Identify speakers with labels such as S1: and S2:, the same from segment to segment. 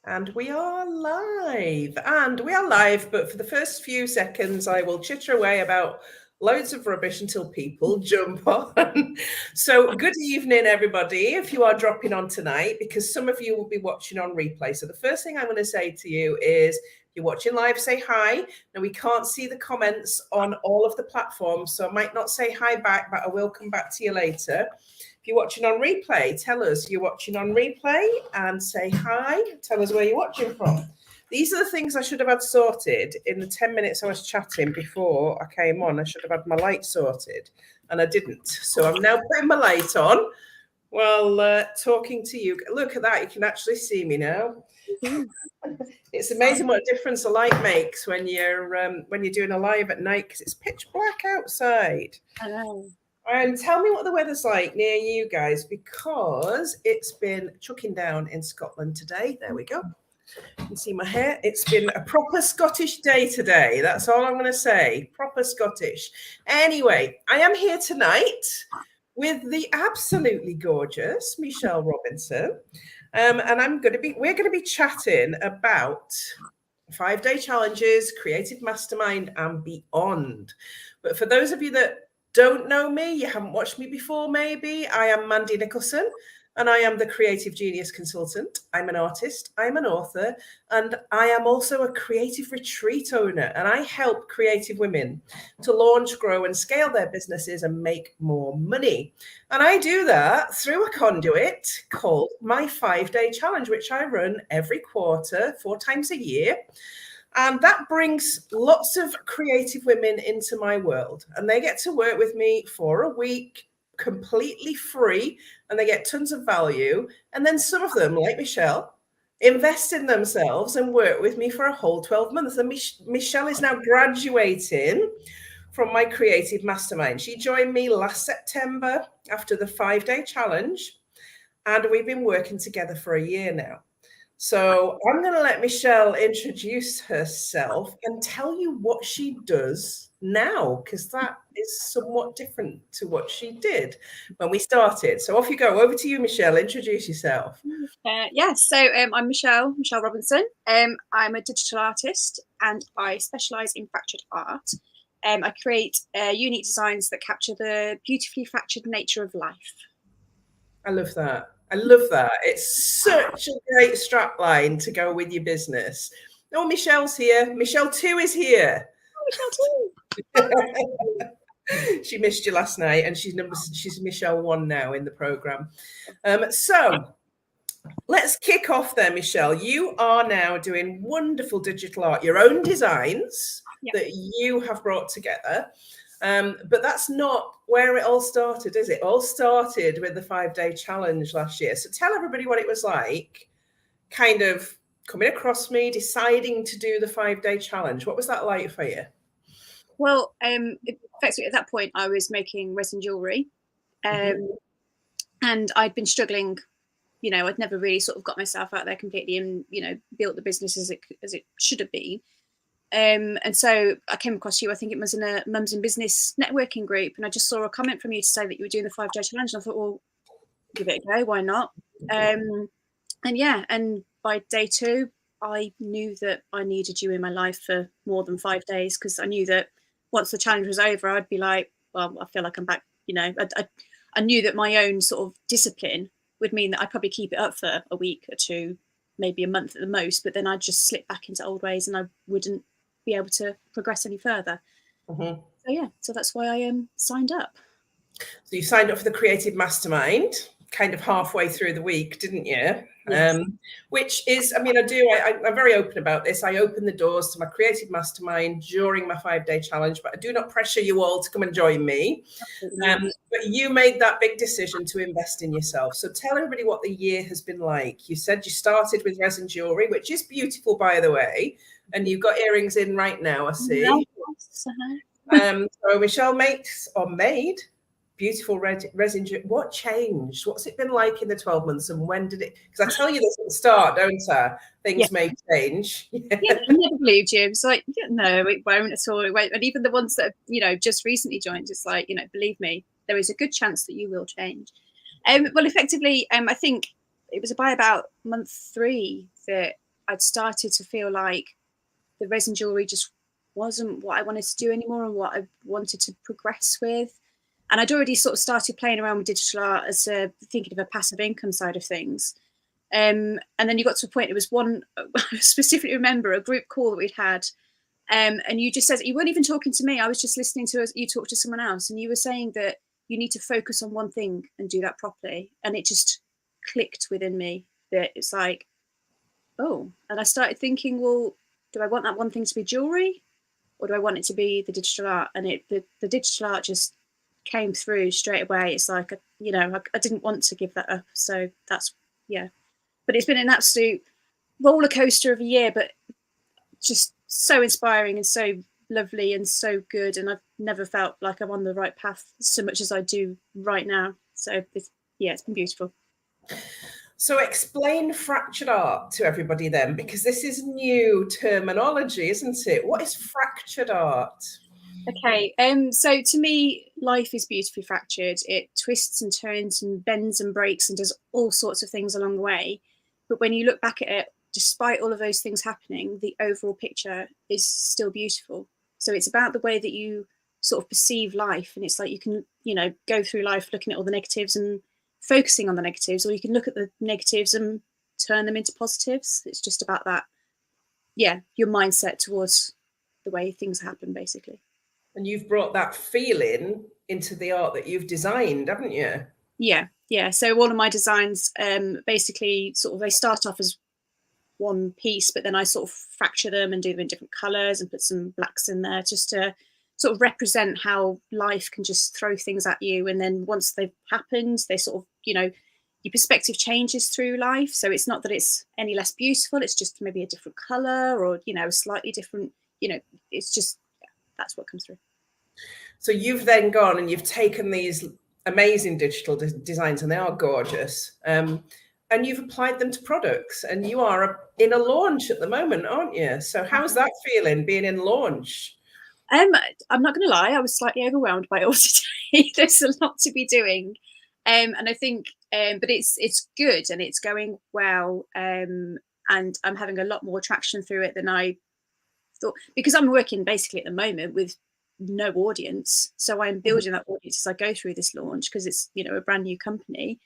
S1: And we are live. But for the first few seconds, I will chitter away about loads of rubbish until people jump on. So, good evening, everybody, if you are dropping on tonight, because some of you will be watching on replay. So, the first thing I'm going to say to you is, if you're watching live, say hi. Now, we can't see the comments on all of the platforms, so I might not say hi back, but I will come back to you later. If you're watching on replay, tell us you're watching on replay and say hi. Tell us where you're watching from. These are the things I should have had sorted in the 10 minutes I was chatting before I came on. I should have had my light sorted, and I didn't. So I'm now putting my light on while talking to you. Look at that. You can actually see me now. It's amazing what a difference a light makes when you're doing a live at night, because it's pitch black outside.
S2: I know.
S1: And tell me what the weather's like near you guys, because it's been chucking down in Scotland today. There we go. You can see my hair. It's been a proper Scottish day today. That's all I'm going to say. Proper Scottish. Anyway, I am here tonight with the absolutely gorgeous Michelle Robinson. And we're going to be chatting about 5-day challenges, Creative Mastermind, and beyond. But for those of you that don't know me, you haven't watched me before, maybe, I am Mandy Nicholson, and I am the Creative Genius Consultant. I'm an artist, I'm an author, and I am also a creative retreat owner, and I help creative women to launch, grow, and scale their businesses and make more money. And I do that through a conduit called my 5-day challenge, which I run every quarter, 4 times a year. And that brings lots of creative women into my world, and they get to work with me for a week completely free, and they get tons of value. And then some of them, like Michelle, invest in themselves and work with me for a whole 12 months. And Michelle is now graduating from my Creative Mastermind. She joined me last September after the 5-day challenge, and we've been working together for a year now. So I'm going to let Michelle introduce herself and tell you what she does now, because that is somewhat different to what she did when we started. So off you go. Over to you, Michelle. Introduce yourself.
S2: So I'm Michelle Robinson. I'm a digital artist, and I specialise in fractured art. I create unique designs that capture the beautifully fractured nature of life.
S1: I love that. I love that. It's such a great strapline to go with your business. Oh, Michelle's here. Michelle 2 is here.
S2: Oh, Michelle
S1: 2. She missed you last night, and she's Michelle 1 now in the program. So let's kick off there, Michelle. You are now doing wonderful digital art, your own designs that you have brought together. But that's not where it all started, is it? It all started with the 5-day challenge last year. So tell everybody what it was like, kind of coming across me, deciding to do the 5-day challenge. What was that like for you?
S2: Well, effectively at that point, I was making resin jewellery, and I'd been struggling. You know, I'd never really sort of got myself out there completely and, you know, built the business as it should have been. And so I came across you. I think it was in a Mums in Business networking group, and I just saw a comment from you to say that you were doing the 5-day challenge, and I thought, well, give it a go, why not? And by day 2, I knew that I needed you in my life for more than 5 days, because I knew that once the challenge was over, I'd be like, well, I feel like I'm back. You know, I knew that my own sort of discipline would mean that I'd probably keep it up for a week or 2, maybe a month at the most, but then I'd just slip back into old ways and I wouldn't be able to progress any further. So that's why I signed up.
S1: So you signed up for the Creative Mastermind kind of halfway through the week, didn't you?
S2: Yes.
S1: Which is, I mean, I'm very open about this. I open the doors to my Creative Mastermind during my 5-day challenge, but I do not pressure you all to come and join me. But you made that big decision to invest in yourself. So tell everybody what the year has been like. You said you started with resin jewelry, which is beautiful, by the way, and you've got earrings in right now, I see. So Michelle made beautiful resin. What changed? What's it been like in the 12 months, and when did it? Because I tell you this at the start, don't I? Things may change.
S2: I never believed you. It's like, no, it won't at all. It won't. And even the ones that have, just recently joined, it's like, believe me, there is a good chance that you will change. Well, effectively, I think it was by about month 3 that I'd started to feel like the resin jewelry just wasn't what I wanted to do anymore and what I wanted to progress with. And I'd already sort of started playing around with digital art as thinking of a passive income side of things. And then you got to a point, it was one, I specifically remember a group call that we'd had. And you just said, you weren't even talking to me. I was just listening to you talk to someone else. And you were saying that you need to focus on one thing and do that properly. And it just clicked within me that it's like, oh, and I started thinking, well, do I want that one thing to be jewelry or do I want it to be the digital art? And the digital art just came through straight away. It's like, I didn't want to give that up. So that's, yeah. But it's been an absolute roller coaster of a year, but just so inspiring and so lovely and so good. And I've never felt like I'm on the right path so much as I do right now. So it's been beautiful.
S1: So explain fractured art to everybody then, because this is new terminology, isn't it? What is fractured art?
S2: Okay, so to me, life is beautifully fractured. It twists and turns and bends and breaks and does all sorts of things along the way. But when you look back at it, despite all of those things happening, the overall picture is still beautiful. So it's about the way that you sort of perceive life. And it's like you can, go through life looking at all the negatives and focusing on the negatives, or you can look at the negatives and turn them into positives. It's just about that, your mindset towards the way things happen, basically.
S1: And you've brought that feeling into the art that you've designed, haven't you?
S2: Yeah. So all of my designs, basically, sort of, they start off as one piece, but then I sort of fracture them and do them in different colors and put some blacks in there just to sort of represent how life can just throw things at you. And then once they've happened, they sort of, your perspective changes through life. So it's not that it's any less beautiful. It's just maybe a different color or, a slightly different, it's just, that's what comes through.
S1: So you've then gone and you've taken these amazing digital designs, and they are gorgeous. And you've applied them to products, and you are in a launch at the moment, aren't you? So how's that feeling, being in launch?
S2: I'm not going to lie, I was slightly overwhelmed by it all today. There's a lot to be doing. And I think, but it's good and it's going well. And I'm having a lot more traction through it than I thought, because I'm working basically at the moment with no audience. So I'm building that audience as I go through this launch, because it's, a brand new company.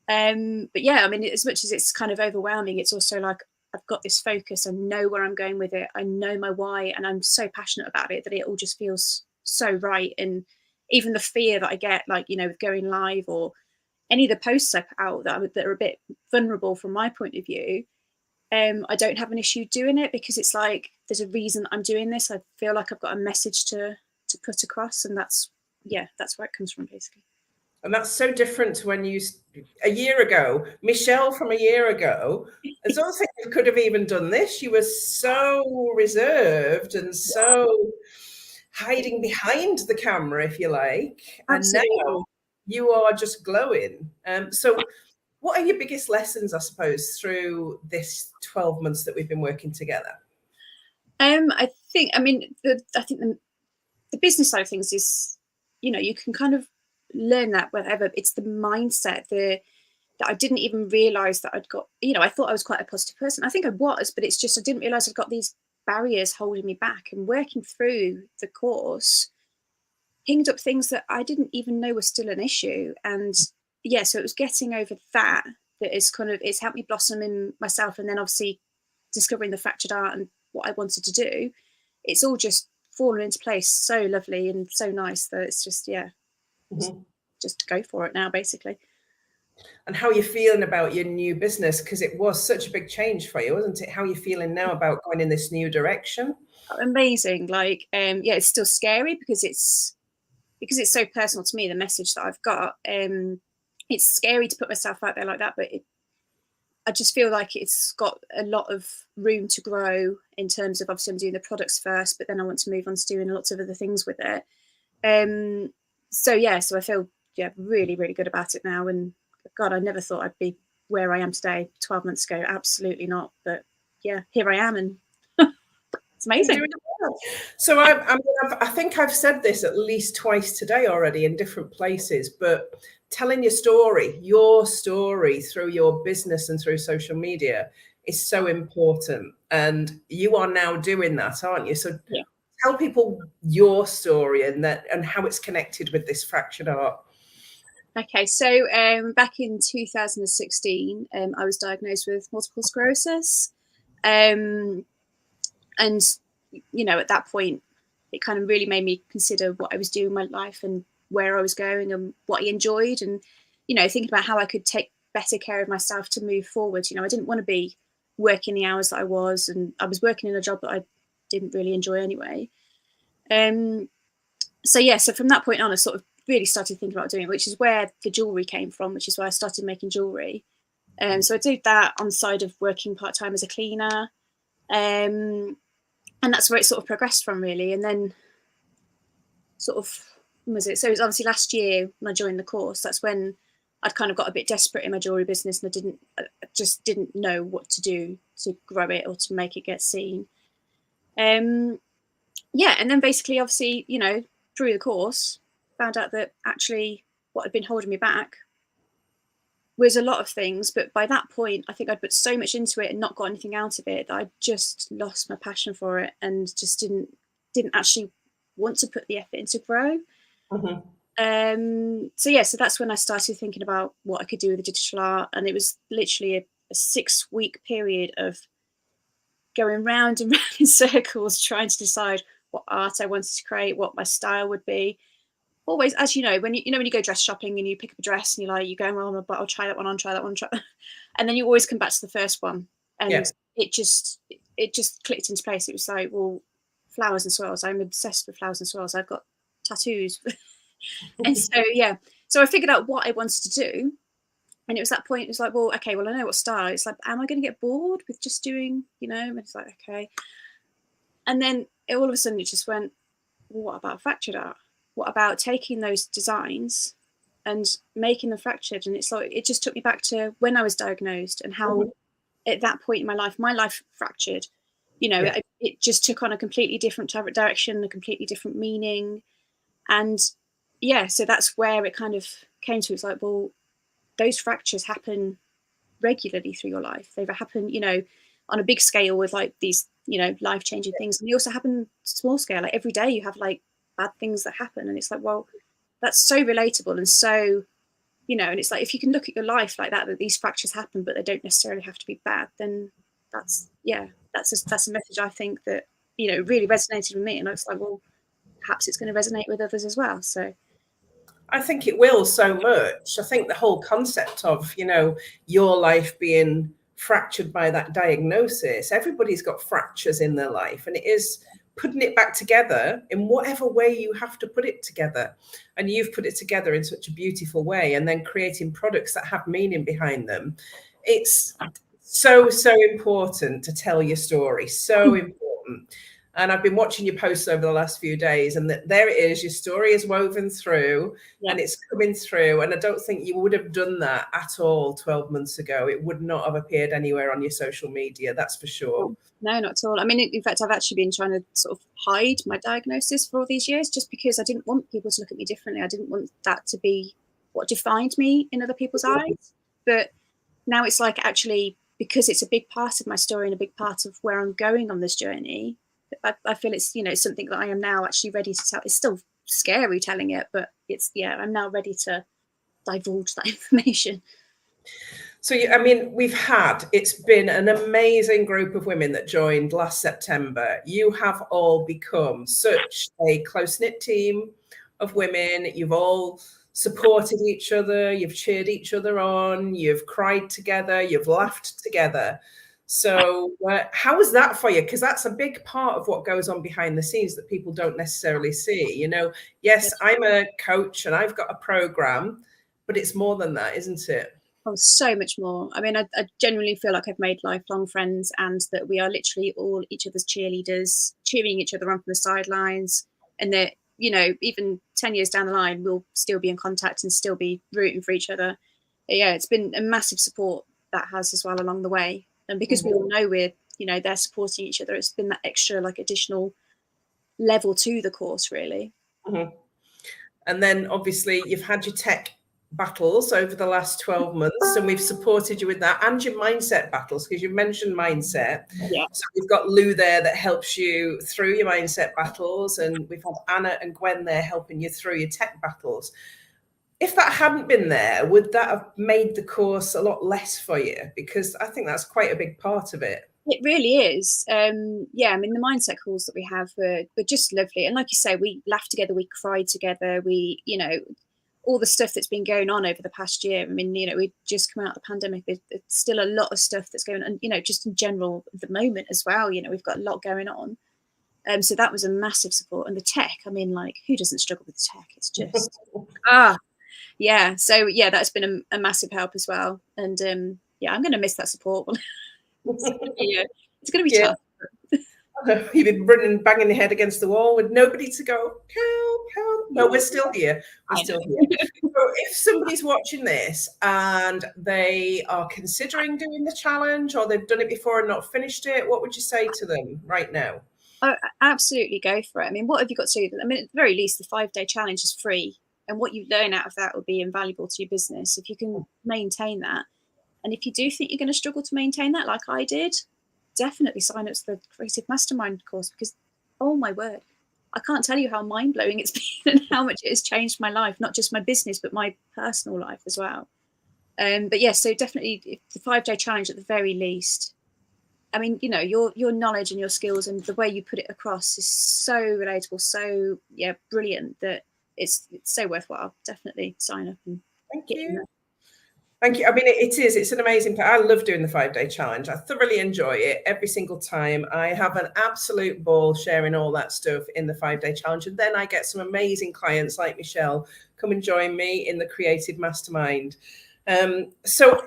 S2: But yeah, I mean, as much as it's kind of overwhelming, it's also like, I've got this focus. I know where I'm going with it. I know my why, and I'm so passionate about it that it all just feels so right. And even the fear that I get, like, with going live or any of the posts I put out that are a bit vulnerable from my point of view, I don't have an issue doing it, because it's like, there's a reason I'm doing this. I feel like I've got a message to put across, and that's where it comes from, basically.
S1: And that's so different to when a year ago, Michelle from a year ago, I don't think you could have even done this. She was so reserved and so hiding behind the camera, if you like.
S2: Absolutely.
S1: And now you are just glowing. So what are your biggest lessons, I suppose, through this 12 months that we've been working together?
S2: I think the business side of things is, you can kind of learn that whatever. It's the mindset that I didn't even realize that I'd got. I thought I was quite a positive person. I think I was, but it's just I didn't realize I'd got these barriers holding me back. And working through the course pinged up things that I didn't even know were still an issue. And so it was getting over that is kind of, it's helped me blossom in myself. And then obviously discovering the fractured art and what I wanted to do, it's all just fallen into place so lovely and so nice that it's just just go for it now, basically.
S1: And how are you feeling about your new business? Because it was such a big change for you, wasn't it? How are you feeling now about going in this new direction?
S2: Amazing. Like, it's still scary because it's so personal to me, the message that I've got. It's scary to put myself out there like that, but I just feel like it's got a lot of room to grow in terms of, obviously I'm doing the products first, but then I want to move on to doing lots of other things with it. So I feel really, really good about it now. And God, I never thought I'd be where I am today 12 months ago. Absolutely not. But here I am, and it's amazing.
S1: So I think I've said this at least twice today already in different places, but telling your story through your business and through social media is so important. And you are now doing that, aren't you? So tell people your story and how it's connected with this fractured art.
S2: Okay, so back in 2016, I was diagnosed with multiple sclerosis. And, at that point, it kind of really made me consider what I was doing in my life and where I was going and what I enjoyed, and, thinking about how I could take better care of myself to move forward. I didn't want to be working the hours that I was, and I was working in a job that I didn't really enjoy anyway. So from that point on, I sort of really started thinking about doing it, which is where the jewelry came from, which is why I started making jewelry. So I did that on the side of working part-time as a cleaner. And that's where it sort of progressed from, really. And then sort of, when was it? So it was obviously last year when I joined the course. That's when I'd kind of got a bit desperate in my jewelry business, and I just didn't know what to do to grow it or to make it get seen. And then basically, obviously, through the course, found out that actually what had been holding me back was a lot of things. But by that point, I think I'd put so much into it and not got anything out of it that I just lost my passion for it and just didn't actually want to put the effort in to grow. So that's when I started thinking about what I could do with the digital art. And it was literally a 6-week period of going round and round in circles, trying to decide what art I wanted to create, what my style would be. Always, as you know, when you go dress shopping and you pick up a dress and you're going, well, I'll try that one on, try that one, and then you always come back to the first one, and it just clicked into place. It was like, well, flowers and swirls. I'm obsessed with flowers and swirls. I've got tattoos, and so I figured out what I wanted to do, and it was that point. It was like, well, okay, well, I know what style. It's like, am I going to get bored with just doing, And it's like, okay, and then all of a sudden it just went, well, what about fractured art? What about taking those designs and making them fractured? And it's like, it just took me back to when I was diagnosed and how at that point in my life fractured. It just took on a completely different direction, a completely different meaning. And so that's where it kind of came to. It's like, well, those fractures happen regularly through your life. They happen, on a big scale with like these, life-changing things. And they also happen small scale. Like every day you have like bad things that happen, and it's like, well, that's so relatable. And so, and it's like, if you can look at your life like that these fractures happen, but they don't necessarily have to be bad, then that's a message I think that, really resonated with me. And I was like, well, perhaps it's going to resonate with others as well. So
S1: I think it will so much. I think the whole concept of, your life being fractured by that diagnosis, everybody's got fractures in their life, and it is putting it back together in whatever way you have to put it together. And you've put it together in such a beautiful way, and then creating products that have meaning behind them. It's so important to tell your story. So important. And I've been watching your posts over the last few days, and there it is. Your story is woven through and it's coming through. And I don't think you would have done that at all 12 months ago. It would not have appeared anywhere on your social media. That's for sure.
S2: No, not at all. I mean, in fact, I've actually been trying to sort of hide my diagnosis for all these years, just because I didn't want people to look at me differently. I didn't want that to be what defined me in other people's eyes. But now it's like, actually, because it's a big part of my story and a big part of where I'm going on this journey, I feel it's, something that I am now actually ready to tell. It's still scary telling it, but I'm now ready to divulge that information.
S1: So, it's been an amazing group of women that joined last September. You have all become such a close-knit team of women. You've all supported each other. You've cheered each other on. You've cried together. You've laughed together. So how was that for you? Because that's a big part of what goes on behind the scenes that people don't necessarily see. Yes, I'm a coach and I've got a program, but it's more than that, isn't it?
S2: Oh, so much more. I mean, I genuinely feel like I've made lifelong friends, and that we are literally all each other's cheerleaders, cheering each other on from the sidelines. And that, even 10 years down the line, we'll still be in contact and still be rooting for each other. Yeah, it's been a massive support that has as well along the way. And because we all know we're, they're supporting each other, it's been that extra, like, additional level to the course, really.
S1: And then obviously you've had your tech battles over the last 12 months, and we've supported you with that, and your mindset battles, because you mentioned mindset.
S2: Yeah.
S1: So we've got Lou there that helps you through your mindset battles, and we've had Anna and Gwen there helping you through your tech battles. If that hadn't been there, would that have made the course a lot less for you? Because I think that's quite a big part of it.
S2: It really is. Yeah, I mean, the mindset calls that we have were just lovely. And like you say, we laughed together, we cried together, we, you know, all the stuff that's been going on over the past year. I mean, you know, we've just come out of the pandemic. There's still a lot of stuff that's going on, you know, just in general at the moment as well. You know, we've got a lot going on. So that was a massive support. And the tech, I mean, like, who doesn't struggle with tech? It's just, yeah. So, yeah, that's been a massive help as well. And yeah, I'm going to miss that support. It's going to be tough.
S1: You've been running, banging your head against the wall with nobody to go, help. No, we're still here. We're still here. So if somebody's watching this and they are considering doing the challenge, or they've done it before and not finished it, what would you say to them right now?
S2: Oh, absolutely go for it. I mean, what have you got to do? I mean, at the very least, the 5-day challenge is free. And what you learn out of that will be invaluable to your business if you can maintain that. And if you do think you're going to struggle to maintain that, like I did, definitely sign up to the Creative Mastermind course, because, oh my word, I can't tell you how mind-blowing it's been and how much it has changed my life, not just my business, but my personal life as well. But yeah, so definitely the 5-day challenge at the very least. I mean, you know, your knowledge and your skills and the way you put it across is so relatable, so brilliant, that it's so worthwhile. Definitely sign up and
S1: get in there. Thank you. I mean, it's an amazing, I love doing the 5-day challenge. I thoroughly enjoy it every single time. I have an absolute ball sharing all that stuff in the 5-day challenge. And then I get some amazing clients like Michelle come and join me in the Creative Mastermind. So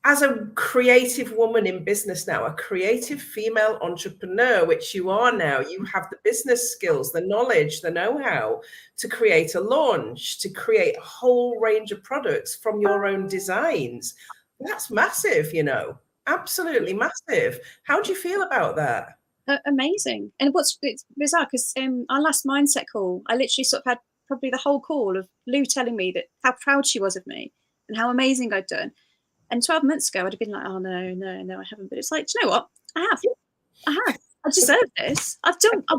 S1: as a creative woman in business now, a creative female entrepreneur, which you are now, you have the business skills, the knowledge, the know-how to create a launch, to create a whole range of products from your own designs. That's massive, you know, absolutely massive. How do you feel about that?
S2: Amazing. And it's bizarre, because our last mindset call, I literally sort of had probably the whole call of Lou telling me that how proud she was of me and how amazing I'd done. And 12 months ago, I'd have been like, oh, no, I haven't. But it's like, do you know what? I have. I deserve this. I've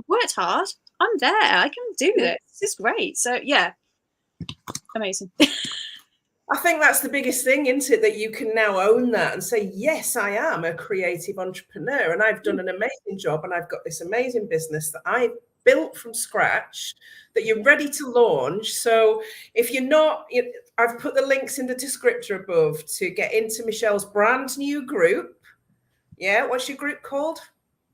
S2: worked hard. I'm there. I can do this. This is great. So, yeah, amazing.
S1: I think that's the biggest thing, isn't it? That you can now own that and say, yes, I am a creative entrepreneur and I've done an amazing job and I've got this amazing business that I built from scratch, that you're ready to launch. So if you're not, I've put the links in the descriptor above to get into Michelle's brand new group. Yeah, what's your group called?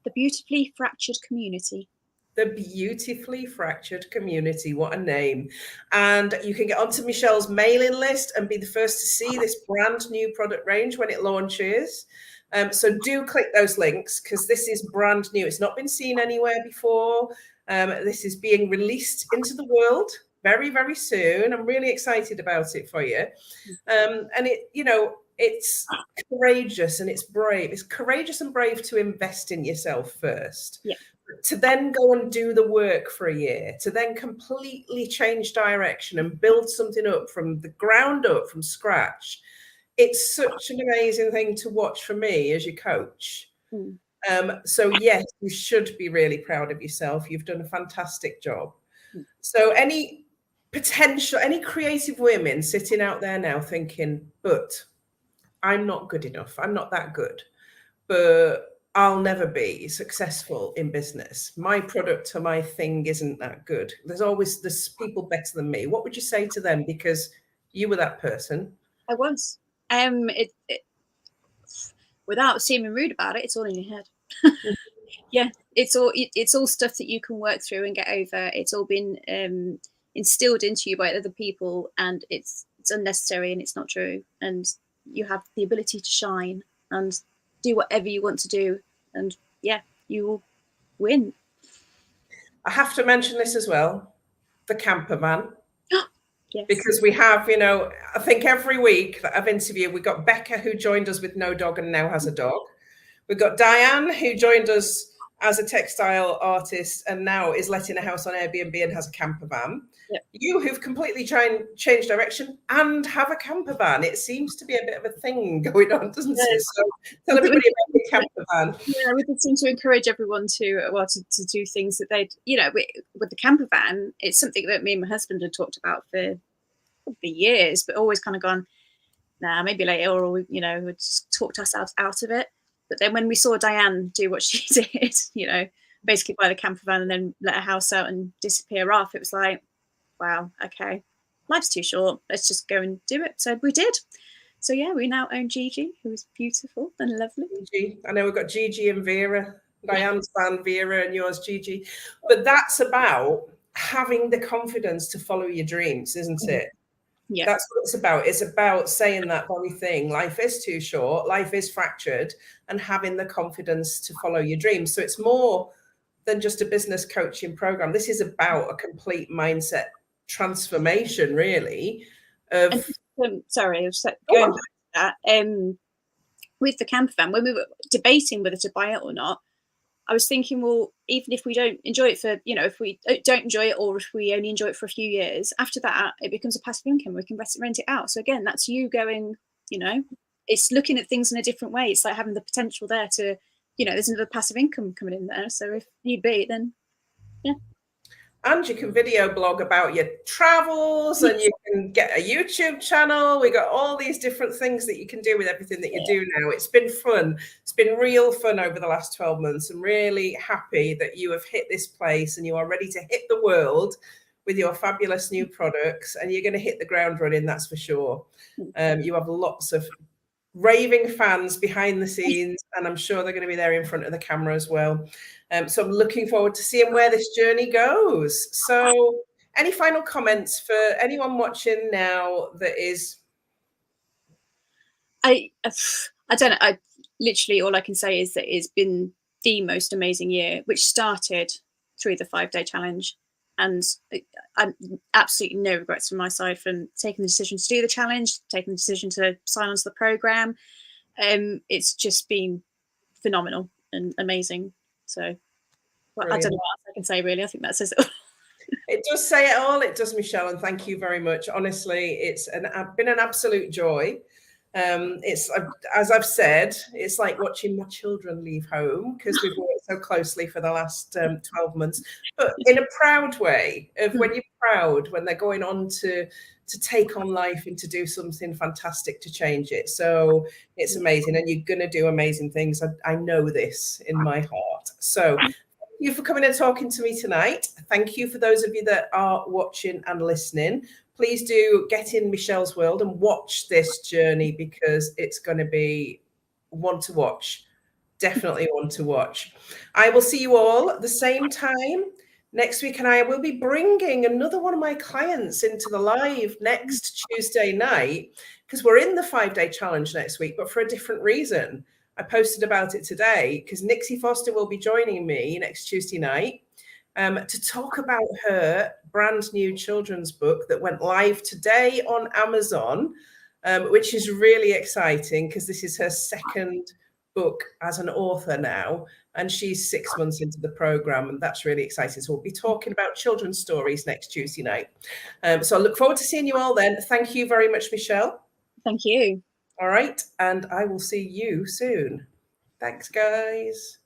S2: The Beautifully Fractured Community.
S1: The Beautifully Fractured Community. What a name. And you can get onto Michelle's mailing list and be the first to see this brand new product range when it launches. So do click those links, because this is brand new. It's not been seen anywhere before. This is being released into the world very, very soon. I'm really excited about it for you. And it, you know, it's courageous and it's brave. It's courageous and brave to invest in yourself first.
S2: Yeah.
S1: To then go and do the work for a year, to then completely change direction and build something up from the ground up, from scratch. It's such an amazing thing to watch for me as your coach. So yes, you should be really proud of yourself. You've done a fantastic job. So any creative women sitting out there now thinking, but I'm not good enough. I'm not that good, but I'll never be successful in business. My product or my thing isn't that good. There's people better than me. What would you say to them? Because you were that person.
S2: I was. Without seeming rude about it, it's all in your head. Yeah, it's all stuff that you can work through and get over. It's all been instilled into you by other people, and it's unnecessary and it's not true. And you have the ability to shine and do whatever you want to do, and yeah, you will win.
S1: I have to mention this as well, the camper van.
S2: Yes.
S1: Because we have, you know, I think every week that I've interviewed, we got Becca, who joined us with no dog and now has a dog. We've got Diane, who joined us as a textile artist and now is letting a house on Airbnb and has a camper van.
S2: Yep.
S1: You who've completely changed direction and have a camper van. It seems to be a bit of a thing going on, doesn't it? So tell everybody about the camper van.
S2: Yeah, we did seem to encourage everyone to do things that they'd, with the camper van, it's something that me and my husband had talked about for years, but always kind of gone, nah, maybe later, or we'd just talked ourselves out of it. But then when we saw Diane do what she did, basically buy the camper van and then let her house out and disappear off, it was like, wow, okay, life's too short. Let's just go and do it. So we did. So yeah, we now own Gigi, who is beautiful and lovely.
S1: Gigi. I know we've got Gigi and Vera. Diane's van, Vera, and yours, Gigi. But that's about having the confidence to follow your dreams, isn't it?
S2: Yeah.
S1: That's what it's about. It's about saying that very thing. Life is too short. Life is fractured, and having the confidence to follow your dreams. So it's more than just a business coaching program. This is about a complete mindset transformation, really.
S2: Sorry, I was going back to that. With the camper van, when we were debating whether to buy it or not, I was thinking, well, even if we don't enjoy it for, if we don't enjoy it, or if we only enjoy it for a few years, after that, it becomes a passive income. We can rent it out. So again, that's you going, it's looking at things in a different way. It's like having the potential there to, there's another passive income coming in there. So if need be, then yeah.
S1: And you can video blog about your travels, and you can get a YouTube channel. We got all these different things that you can do with everything that you do now. It's been fun. It's been real fun over the last 12 months. I'm really happy that you have hit this place and you are ready to hit the world with your fabulous new products, and you're going to hit the ground running, that's for sure. You have lots of raving fans behind the scenes, and I'm sure they're going to be there in front of the camera as well. So I'm looking forward to seeing where this journey goes. So any final comments for anyone watching now that is?
S2: I don't know. Literally all I can say is that it's been the most amazing year, which started through the 5-day challenge. And I'm absolutely no regrets from my side from taking the decision to do the challenge, taking the decision to sign on to the program. It's just been phenomenal and amazing. So I don't know what else I can say, really. I think that says it all.
S1: It does say it all. It does, Michelle, and thank you very much. Honestly, it's been an absolute joy. It's, as I've said, it's like watching my children leave home, because we've worked so closely for the last 12 months, but in a proud way of when you're proud, when they're going on to take on life and to do something fantastic to change it. So it's amazing, and you're going to do amazing things. I know this in my heart. So thank you for coming and talking to me tonight. Thank you for those of you that are watching and listening. Please do get in Michelle's world and watch this journey, because it's going to be one to watch. Definitely one to watch. I will see you all at the same time next week, and I will be bringing another one of my clients into the live next Tuesday night, because we're in the 5-day challenge next week, but for a different reason. I posted about it today because Nixie Foster will be joining me next Tuesday night to talk about her brand new children's book that went live today on Amazon, which is really exciting, because this is her second book as an author now, and she's 6 months into the program, and that's really exciting. So we'll be talking about children's stories next Tuesday night. So I look forward to seeing you all then. Thank you very much, Michelle.
S2: Thank you.
S1: All right, and I will see you soon. Thanks, guys.